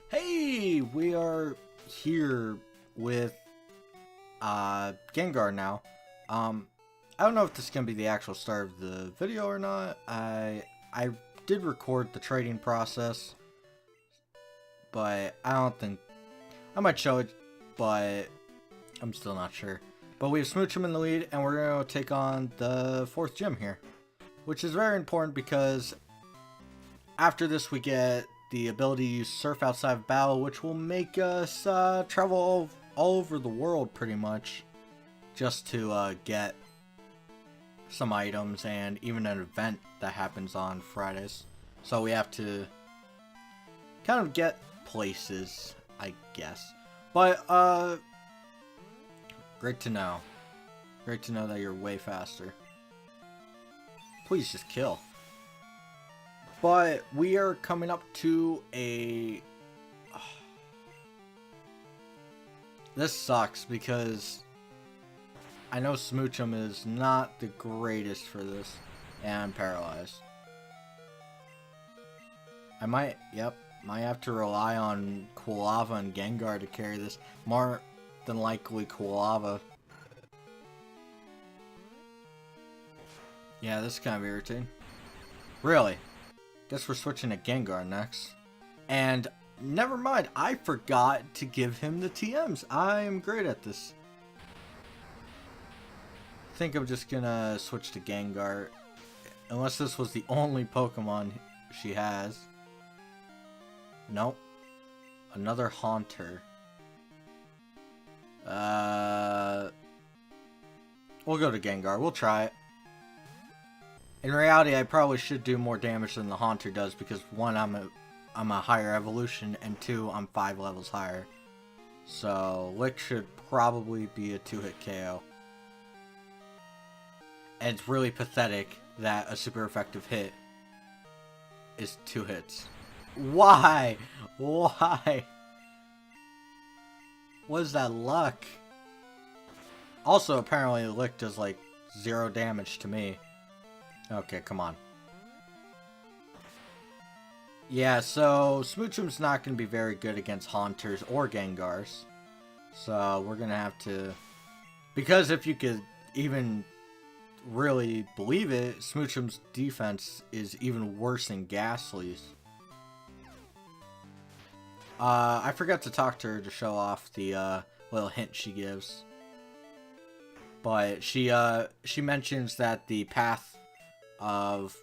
Hey, we are here with Gengar now. I don't know if this is gonna be the actual start of the video or not. I did record the trading process, but I don't think I might show it, but I'm still not sure. But we have Smoochum in the lead, and we're gonna take on the 4th gym here, which is very important because after this we get the ability to use Surf outside of battle, which will make us travel all over the world pretty much, just to get some items and even an event that happens on Fridays. So we have to kind of get places, I guess. But great to know. Great to know that you're way faster. Please just kill. But we are coming up to a... This sucks because I know Smoochum is not the greatest for this, and I'm paralyzed. I might have to rely on Quilava and Gengar to carry this. More than likely Quilava. Yeah, this is kind of irritating. Really? Guess we're switching to Gengar next. And never mind, I forgot to give him the TMs. I am great at this. I think I'm just gonna switch to Gengar. Unless this was the only Pokemon she has. Nope. Another Haunter. We'll go to Gengar. We'll try it. In reality, I probably should do more damage than the Haunter does because 1, I'm a higher evolution, and 2, I'm 5 levels higher. So, Lick should probably be a 2-hit KO. And it's really pathetic that a super effective hit is 2 hits. Why? Why? What is that luck? Also, apparently, Lick does like 0 damage to me. Okay, come on. Yeah, so Smoochum's not going to be very good against Haunters or Gengars. So we're going to have to... Because if you could even really believe it, Smoochum's defense is even worse than Ghastly's. I forgot to talk to her to show off the little hint she gives. But she mentions that the path of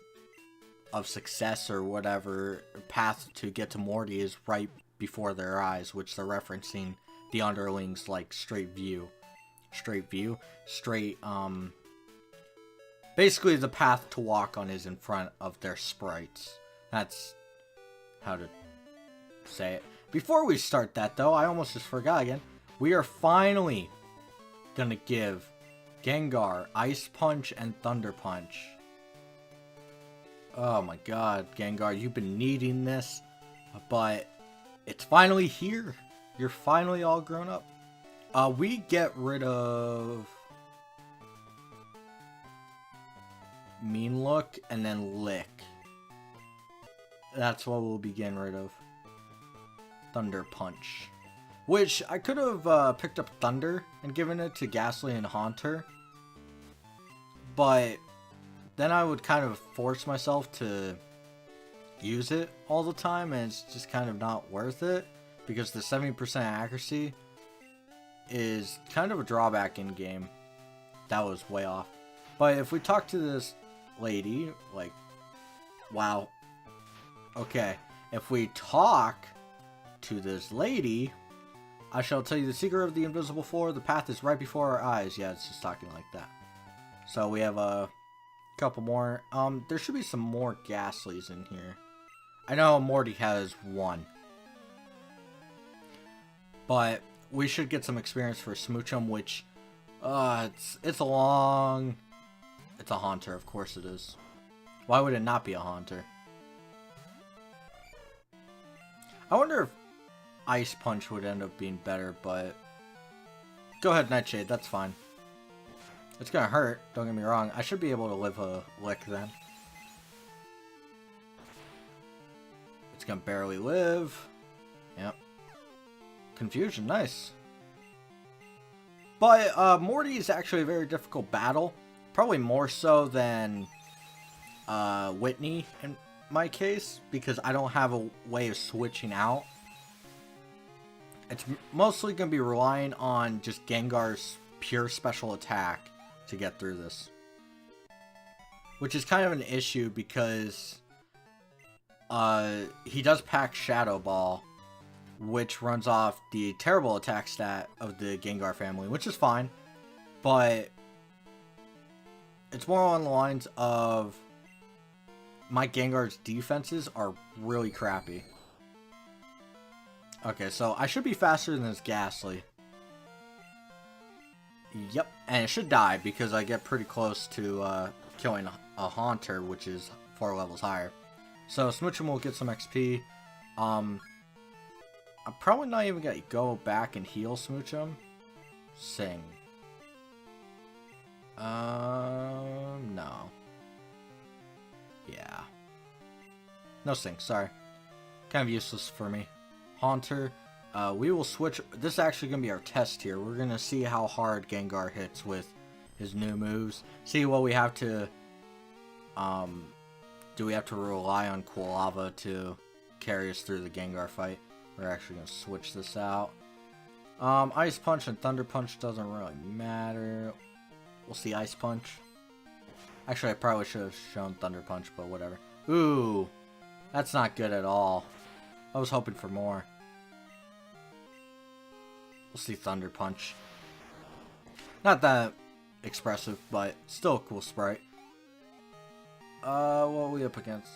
success or whatever path to get to Morty is right before their eyes, which they're referencing the underlings like straight basically the path to walk on is in front of their sprites. That's how to say it. Before we start that though, I almost just forgot again. We are finally gonna give Gengar Ice Punch and Thunder Punch. Oh my god, Gengar, you've been needing this, but it's finally here. You're finally all grown up. We get rid of Mean Look and then Lick. That's what we'll be getting rid of. Thunder Punch. Which, I could have picked up Thunder and given it to Ghastly and Haunter. But then I would kind of force myself to use it all the time, and it's just kind of not worth it because the 70% accuracy is kind of a drawback in game. That was way off. But if we talk to this lady, like, wow. Okay, if we talk to this lady, I shall tell you the secret of the invisible floor. The path is right before our eyes. Yeah, it's just talking like that. So we have a couple more. There should be some more Ghastlys in here. I know Morty has 1. But we should get some experience for Smoochum, which it's a long... It's a Haunter, of course it is. Why would it not be a Haunter? I wonder if Ice Punch would end up being better, but go ahead, Nightshade, that's fine. It's gonna hurt, don't get me wrong. I should be able to live a Lick then. It's gonna barely live. Yep. Confusion, nice. But Morty is actually a very difficult battle. Probably more so than Whitney in my case, because I don't have a way of switching out. It's mostly going to be relying on just Gengar's pure special attack to get through this. Which is kind of an issue because he does pack Shadow Ball, which runs off the terrible attack stat of the Gengar family, which is fine. But it's more on the lines of my Gengar's defenses are really crappy. Okay, so I should be faster than this Ghastly. Yep, and it should die because I get pretty close to killing a Haunter, which is 4 levels higher. So Smoochum will get some XP. I'm probably not even gonna go back and heal Smoochum. Sing. No. Yeah. No Sing, sorry. Kind of useless for me. Haunter. We will switch. This is actually going to be our test here. We're going to see how hard Gengar hits with his new moves. See what we have to... do we have to rely on Cool Lava to carry us through the Gengar fight? We're actually going to switch this out. Ice Punch and Thunder Punch doesn't really matter. We'll see Ice Punch. Actually, I probably should have shown Thunder Punch, but whatever. Ooh, that's not good at all. I was hoping for more. We'll see Thunder Punch. Not that expressive, but still a cool sprite. What are we up against?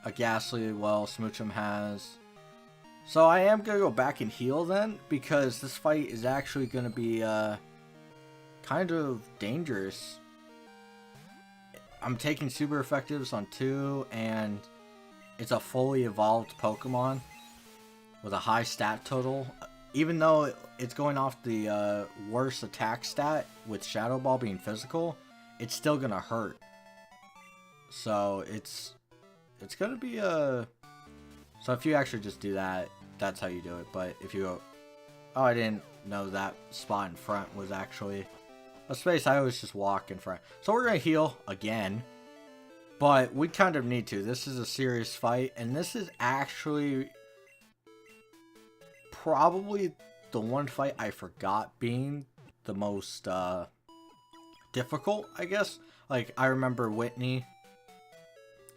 A Ghastly, well, Smoochum has. So I am going to go back and heal then, because this fight is actually going to be kind of dangerous. I'm taking super effectives on 2, and it's a fully evolved Pokemon with a high stat total. Even though it's going off the worst attack stat with Shadow Ball being physical, it's still going to hurt. So it's going to be a... So if you actually just do that, that's how you do it. But if you go... Oh, I didn't know that spot in front was actually a space. I always just walk in front. So we're going to heal again. But we kind of need to. This is a serious fight. And this is actually probably the one fight I forgot being the most difficult, I guess. Like, I remember Whitney.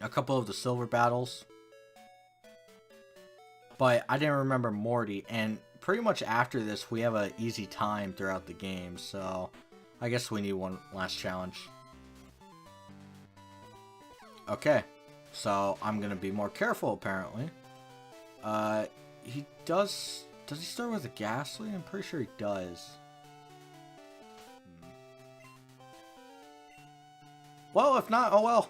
A couple of the silver battles. But I didn't remember Morty. And pretty much after this, we have an easy time throughout the game. So I guess we need one last challenge. Okay, so I'm gonna be more careful apparently. He does he start with a Ghastly? I'm pretty sure he does. Well, if not, oh well.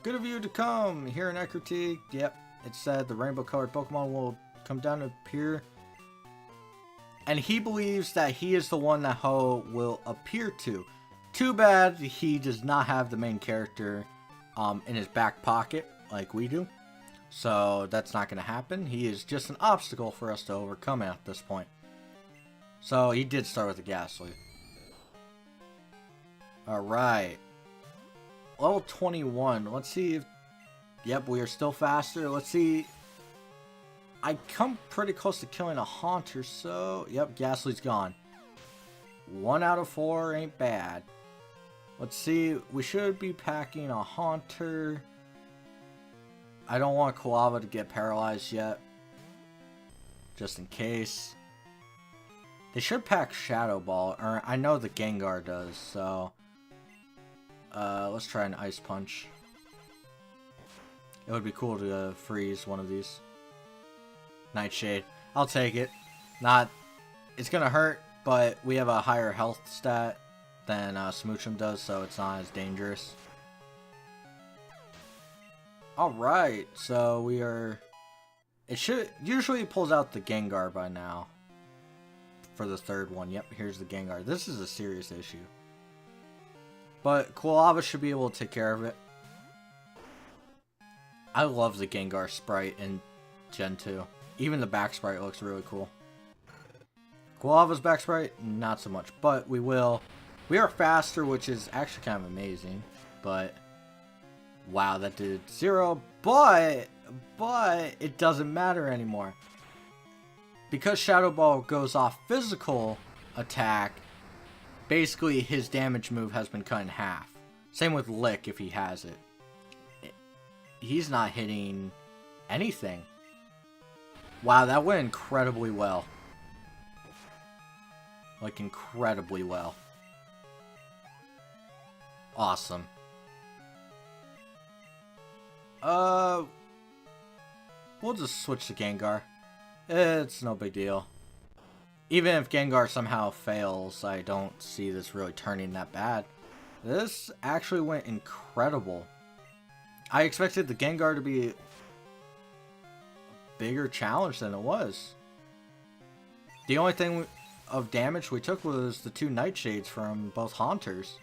Good of you to come. Here in Ecruteak, yep, it said the rainbow colored Pokemon will come down to appear. And he believes that he is the one that Ho will appear to. Too bad he does not have the main character in his back pocket like we do. So that's not going to happen. He is just an obstacle for us to overcome at this point. So he did start with a Ghastly. Alright. Level 21. Let's see if... Yep, we are still faster. Let's see. I come pretty close to killing a Haunter, so... Yep, Ghastly's gone. 1 out of 4 ain't bad. Let's see, we should be packing a Haunter. I don't want Quilava to get paralyzed yet. Just in case. They should pack Shadow Ball, or I know the Gengar does, so... let's try an Ice Punch. It would be cool to freeze one of these. Nightshade. I'll take it. Not... It's gonna hurt, but we have a higher health stat than Smoochum does, so it's not as dangerous. Alright, so we are... It should... Usually it pulls out the Gengar by now. For the third one. Yep, here's the Gengar. This is a serious issue. But Quilava should be able to take care of it. I love the Gengar sprite in Gen 2. Even the back sprite looks really cool. Guava's back sprite, not so much. But we are faster, which is actually kind of amazing. But, wow, that did 0. But it doesn't matter anymore. Because Shadow Ball goes off physical attack, basically his damage move has been cut in half. Same with Lick if he has it. He's not hitting anything. Wow, that went incredibly well. Like, incredibly well. Awesome. We'll just switch to Gengar. It's no big deal. Even if Gengar somehow fails, I don't see this really turning that bad. This actually went incredible. I expected the Gengar to be a bigger challenge than it was. The only thing of damage we took was the 2 Nightshades from both Haunters.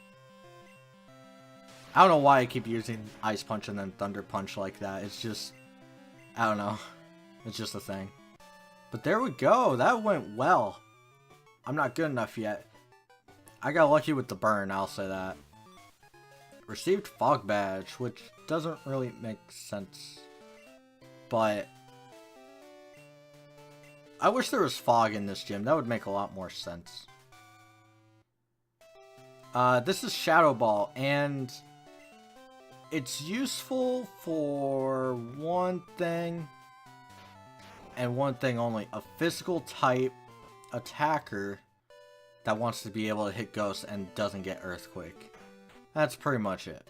I don't know why I keep using Ice Punch and then Thunder Punch like that. It's just, I don't know. It's just a thing. But there we go. That went well. I'm not good enough yet. I got lucky with the burn, I'll say that. Received Fog Badge, which doesn't really make sense. But I wish there was fog in this gym. That would make a lot more sense. This is Shadow Ball, and it's useful for one thing, and one thing only. A physical type attacker that wants to be able to hit ghosts and doesn't get Earthquake. That's pretty much it.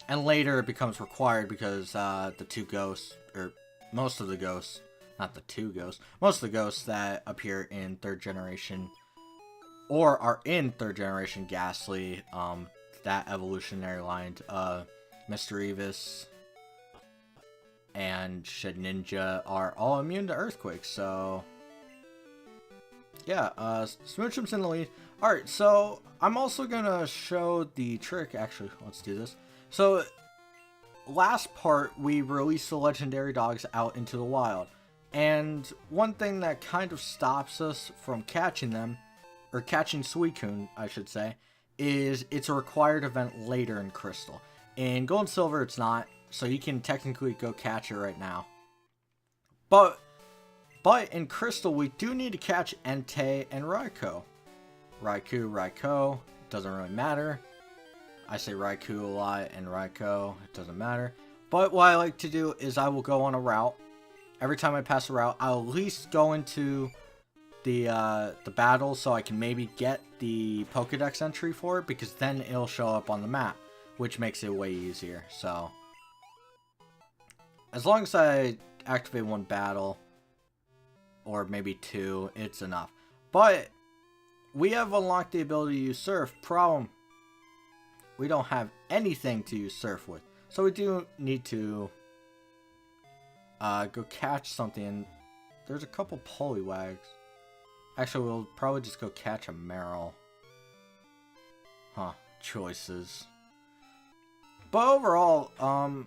And later it becomes required because the 2 ghosts, or most of the ghosts, not the 2 ghosts, most of the ghosts that appear in 3rd generation, or are in 3rd generation Ghastly, that evolutionary line, Mr. Evis and Shedinja are all immune to Earthquake, so yeah, Smoochum's in the lead. Alright, so I'm also gonna show the trick. Actually, let's do this. So, last part, we released the legendary dogs out into the wild. And one thing that kind of stops us from catching them, or catching Suicune, I should say, is it's a required event later in Crystal. In Gold and Silver, it's not, so you can technically go catch it right now. But in Crystal, we do need to catch Entei and Raikou. Raikou, doesn't really matter. I say Raikou a lot and Raikou, it doesn't matter. But what I like to do is I will go on a route. Every time I pass a route, I'll at least go into the battle so I can maybe get the Pokédex entry for it, because then it'll show up on the map, which makes it way easier. So, as long as I activate 1 battle, or maybe 2, it's enough. But we have unlocked the ability to use Surf. Problem, we don't have anything to use Surf with. So we do need to go catch something. There's a couple Poliwags. Actually, we'll probably just go catch a Meryl. Huh, choices. But overall, I'm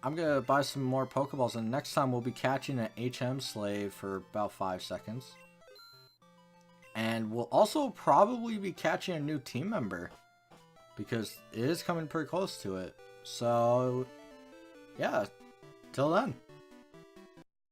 gonna buy some more Pokeballs, and next time we'll be catching an HM Slave for about 5 seconds. And we'll also probably be catching a new team member, because it is coming pretty close to it. So, yeah, till then.